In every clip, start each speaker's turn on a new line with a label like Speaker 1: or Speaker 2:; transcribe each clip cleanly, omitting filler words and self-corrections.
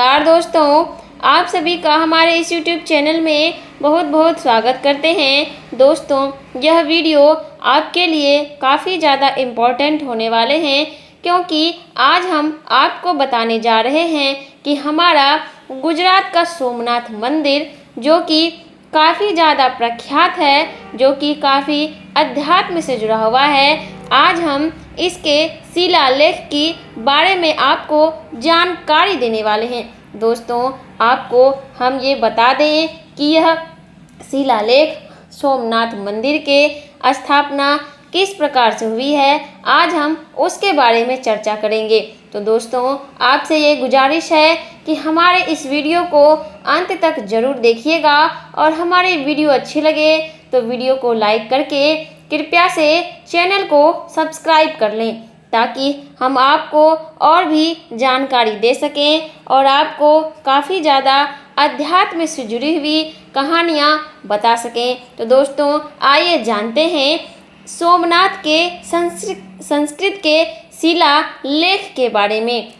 Speaker 1: नमस्कार दोस्तों, आप सभी का हमारे इस YouTube चैनल में बहुत बहुत स्वागत करते हैं। दोस्तों, यह वीडियो आपके लिए काफ़ी ज़्यादा इम्पोर्टेंट होने वाले हैं, क्योंकि आज हम आपको बताने जा रहे हैं कि हमारा गुजरात का सोमनाथ मंदिर, जो कि काफ़ी ज़्यादा प्रख्यात है, जो कि काफ़ी अध्यात्म से जुड़ा हुआ है, आज हम इसके शिलालेख की बारे में आपको जानकारी देने वाले हैं। दोस्तों, आपको हम ये बता दें कि यह शिलालेख सोमनाथ मंदिर के स्थापना किस प्रकार से हुई है, आज हम उसके बारे में चर्चा करेंगे। तो दोस्तों, आपसे ये गुजारिश है कि हमारे इस वीडियो को अंत तक ज़रूर देखिएगा और हमारी वीडियो अच्छी लगे तो वीडियो को लाइक करके कृपया से चैनल को सब्सक्राइब कर लें, ताकि हम आपको और भी जानकारी दे सकें और आपको काफ़ी ज़्यादा अध्यात्म से जुड़ी हुई कहानियाँ बता सकें। तो दोस्तों, आइए जानते हैं सोमनाथ के संस्कृत के शिलालेख के बारे में।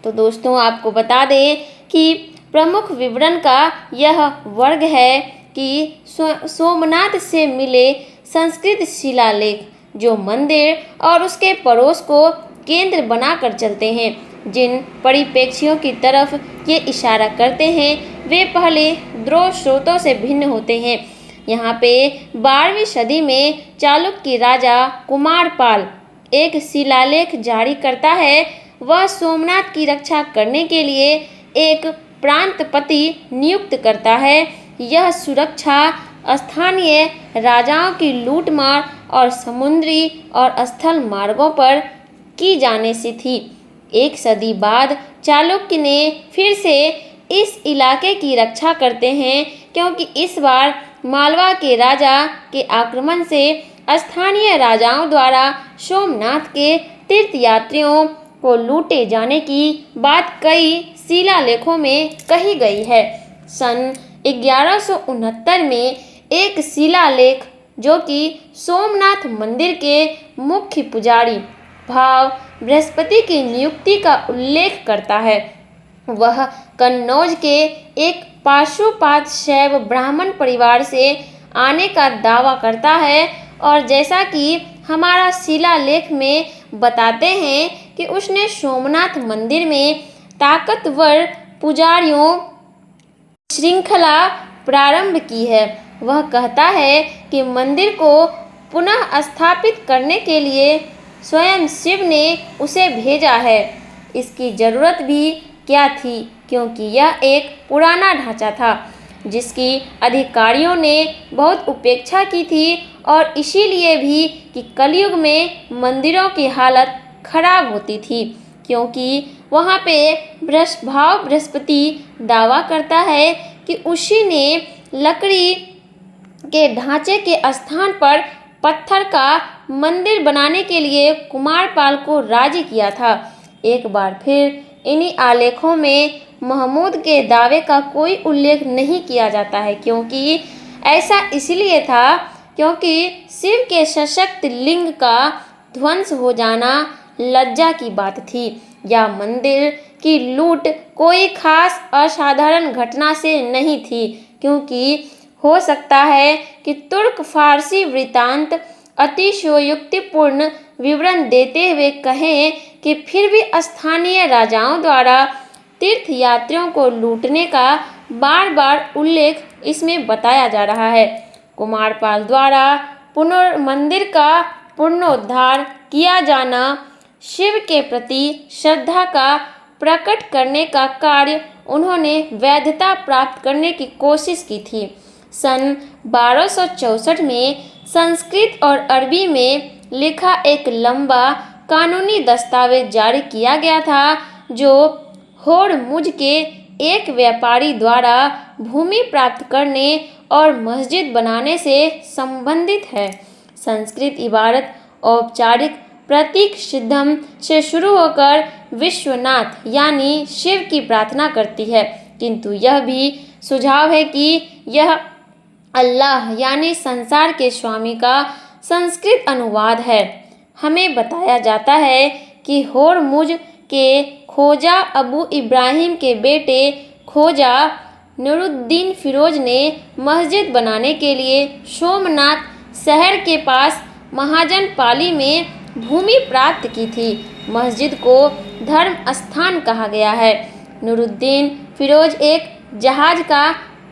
Speaker 1: तो दोस्तों, आपको बता दें कि प्रमुख विवरण का यह वर्ग है कि सोमनाथ से मिले संस्कृत शिलालेख, जो मंदिर और उसके पड़ोस को केंद्र बनाकर चलते हैं। जिन परिप्रेक्ष्यों की तरफ ये इशारा करते हैं, वे पहले दो स्रोतों से भिन्न होते हैं। यहाँ पे 12वीं सदी में चालुक्य राजा कुमारपाल एक शिलालेख जारी करता है। वह सोमनाथ की रक्षा करने के लिए एक प्रांतपति नियुक्त करता है। यह सुरक्षा स्थानीय राजाओं की लूटमार और समुद्री और स्थल मार्गों पर की जाने से थी। एक सदी बाद चालुक्य ने फिर से इस इलाके की रक्षा करते हैं, क्योंकि इस बार मालवा के राजा के आक्रमण से स्थानीय राजाओं द्वारा सोमनाथ के तीर्थयात्रियों को लूटे जाने की बात कई शिलालेखों में कही गई है। सन 1169 में एक शिलालेख, जो कि सोमनाथ मंदिर के मुख्य पुजारी भाव बृहस्पति की नियुक्ति का उल्लेख करता है। वह कन्नौज के एक पाशुपात शैव ब्राह्मण परिवार से आने का दावा करता है, और जैसा कि हमारा शिलालेख में बताते हैं कि उसने सोमनाथ मंदिर में ताकतवर पुजारियों श्रृंखला प्रारंभ की है। वह कहता है कि मंदिर को पुनः स्थापित करने के लिए स्वयं शिव ने उसे भेजा है। इसकी ज़रूरत भी क्या थी, क्योंकि यह एक पुराना ढांचा था जिसकी अधिकारियों ने बहुत उपेक्षा की थी, और इसीलिए भी कि कलयुग में मंदिरों की हालत खराब होती थी, क्योंकि वहाँ पे बृहस्पति दावा करता है कि उसी ने लकड़ी के ढांचे के स्थान पर पत्थर का मंदिर बनाने के लिए कुमारपाल को राजी किया था। एक बार फिर इन्हीं आलेखों में महमूद के दावे का कोई उल्लेख नहीं किया जाता है, क्योंकि ऐसा इसलिए था क्योंकि शिव के सशक्त लिंग का ध्वंस हो जाना लज्जा की बात थी, या मंदिर की लूट कोई खास असाधारण घटना से नहीं थी, क्योंकि हो सकता है कि तुर्क फारसी वृत्तांत अतिशयोक्तिपूर्ण विवरण देते हुए कहें कि फिर भी स्थानीय राजाओं द्वारा तीर्थयात्रियों को लूटने का बार बार उल्लेख इसमें बताया जा रहा है। कुमारपाल द्वारा मंदिर का पुनरुद्धार किया जाना शिव के प्रति श्रद्धा का प्रकट करने का कार्य उन्होंने वैधता प्राप्त करने की कोशिश की थी। सन 1264 में संस्कृत और अरबी में लिखा एक लंबा कानूनी दस्तावेज जारी किया गया था, जो होड़मुज के एक व्यापारी द्वारा भूमि प्राप्त करने और मस्जिद बनाने से संबंधित है। संस्कृत इबारत औपचारिक प्रतीक सिद्धम से शुरू होकर विश्वनाथ यानी शिव की प्रार्थना करती है, किंतु यह भी सुझाव है कि यह अल्लाह यानी संसार के स्वामी का संस्कृत अनुवाद है। हमें बताया जाता है कि होड़मुज के ख्वाजा अबू इब्राहिम के बेटे ख्वाजा नूरुद्दीन फिरोज ने मस्जिद बनाने के लिए सोमनाथ शहर के पास महाजन पाली में भूमि प्राप्त की थी। मस्जिद को धर्म स्थान कहा गया है। नूरुद्दीन फिरोज एक जहाज का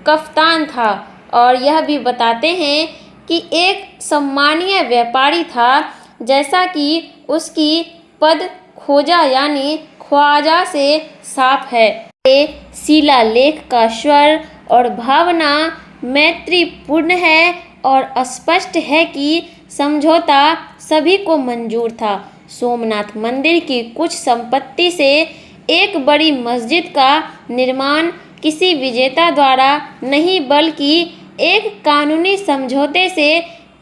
Speaker 1: कप्तान था और यह भी बताते हैं कि एक सम्मानीय व्यापारी था, जैसा कि उसकी पद खोजा यानी ख्वाजा से साफ है। ये शिलालेख का स्वर और भावना मैत्रीपूर्ण है और स्पष्ट है कि समझौता सभी को मंजूर था। सोमनाथ मंदिर की कुछ संपत्ति से एक बड़ी मस्जिद का निर्माण किसी विजेता द्वारा नहीं बल्कि एक कानूनी समझौते से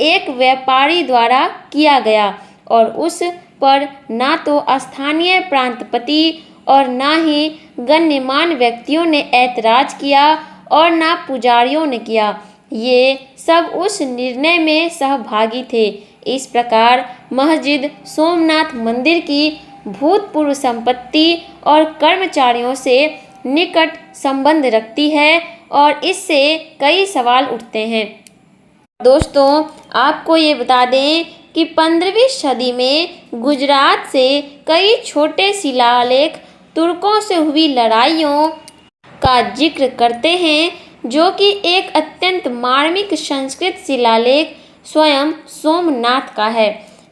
Speaker 1: एक व्यापारी द्वारा किया गया और उस पर ना तो स्थानीय प्रांतपति और ना ही गण्यमान्य व्यक्तियों ने ऐतराज किया और ना पुजारियों ने किया। ये सब उस निर्णय में सहभागी थे। इस प्रकार मस्जिद सोमनाथ मंदिर की भूतपूर्व संपत्ति और कर्मचारियों से निकट संबंध रखती है और इससे कई सवाल उठते हैं। दोस्तों, आपको ये बता दें कि 15वीं सदी में गुजरात से कई छोटे शिलालेख तुर्कों से हुई लड़ाइयों का जिक्र करते हैं, जो कि एक अत्यंत मार्मिक संस्कृत शिलालेख स्वयं सोमनाथ का है।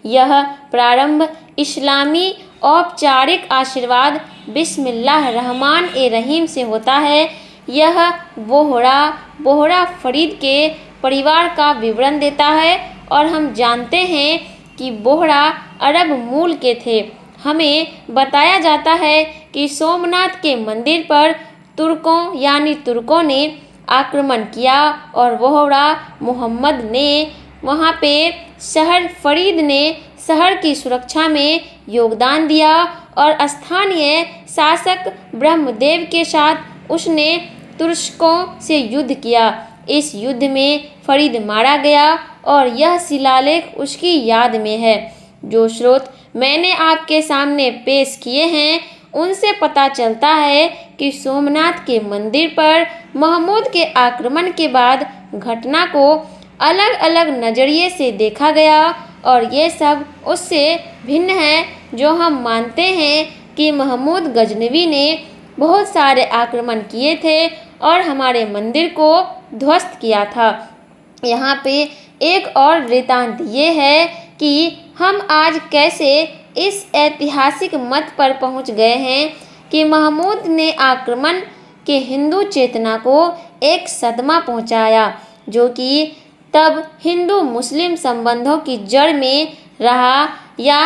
Speaker 1: यह प्रारंभ इस्लामी औपचारिक आशीर्वाद बिस्मिल्लाह रहमान ए रहीम से होता है। यह बोहरा फरीद के परिवार का विवरण देता है और हम जानते हैं कि बोहरा अरब मूल के थे। हमें बताया जाता है कि सोमनाथ के मंदिर पर तुर्कों ने आक्रमण किया और बोहरा मोहम्मद ने वहाँ पे फरीद ने शहर की सुरक्षा में योगदान दिया और स्थानीय शासक ब्रह्मदेव के साथ उसने तुर्कों से युद्ध किया। इस युद्ध में फरीद मारा गया और यह शिलालेख उसकी याद में है। जो स्रोत मैंने आपके सामने पेश किए हैं उनसे पता चलता है कि सोमनाथ के मंदिर पर महमूद के आक्रमण के बाद घटना को अलग अलग नज़रिए से देखा गया और ये सब उससे भिन्न है जो हम मानते हैं कि महमूद गजनवी ने बहुत सारे आक्रमण किए थे और हमारे मंदिर को ध्वस्त किया था। यहाँ पे एक और वृत्तांत ये है कि हम आज कैसे इस ऐतिहासिक मत पर पहुँच गए हैं कि महमूद ने आक्रमण के हिंदू चेतना को एक सदमा पहुँचाया, जो कि तब हिंदू मुस्लिम संबंधों की जड़ में रहा, या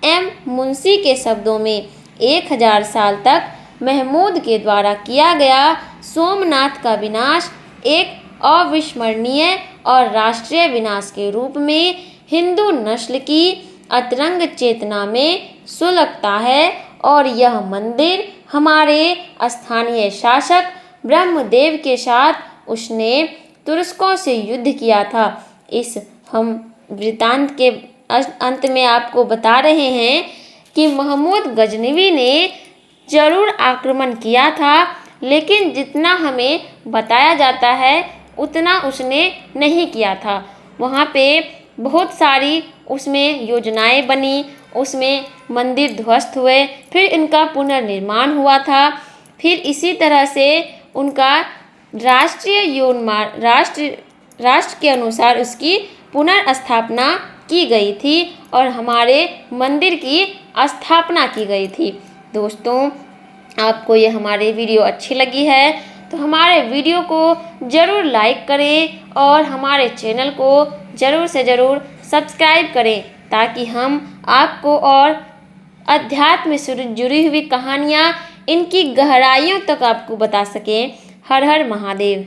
Speaker 1: एम मुंशी के शब्दों में 1000 साल तक महमूद के द्वारा किया गया सोमनाथ का विनाश एक अविस्मरणीय और राष्ट्रीय विनाश के रूप में हिंदू नस्ल की अंतरंग चेतना में सुलगता है और यह मंदिर हमारे स्थानीय शासक ब्रह्मदेव के साथ उसने तुर्कों से युद्ध किया था। इस हम वृत्तांत के अंत में आपको बता रहे हैं कि महमूद गजनवी ने जरूर आक्रमण किया था, लेकिन जितना हमें बताया जाता है उतना उसने नहीं किया था। वहाँ पे बहुत सारी उसमें योजनाएं बनी, उसमें मंदिर ध्वस्त हुए, फिर इनका पुनर्निर्माण हुआ था, फिर इसी तरह से उनका राष्ट्र के अनुसार उसकी पुनर्स्थापना की गई थी और हमारे मंदिर की स्थापना की गई थी। दोस्तों, आपको ये हमारे वीडियो अच्छी लगी है तो हमारे वीडियो को ज़रूर लाइक करें और हमारे चैनल को ज़रूर से ज़रूर सब्सक्राइब करें, ताकि हम आपको और अध्यात्म से जुड़ी हुई कहानियाँ इनकी गहराइयों तक आपको बता सकें। हर हर महादेव।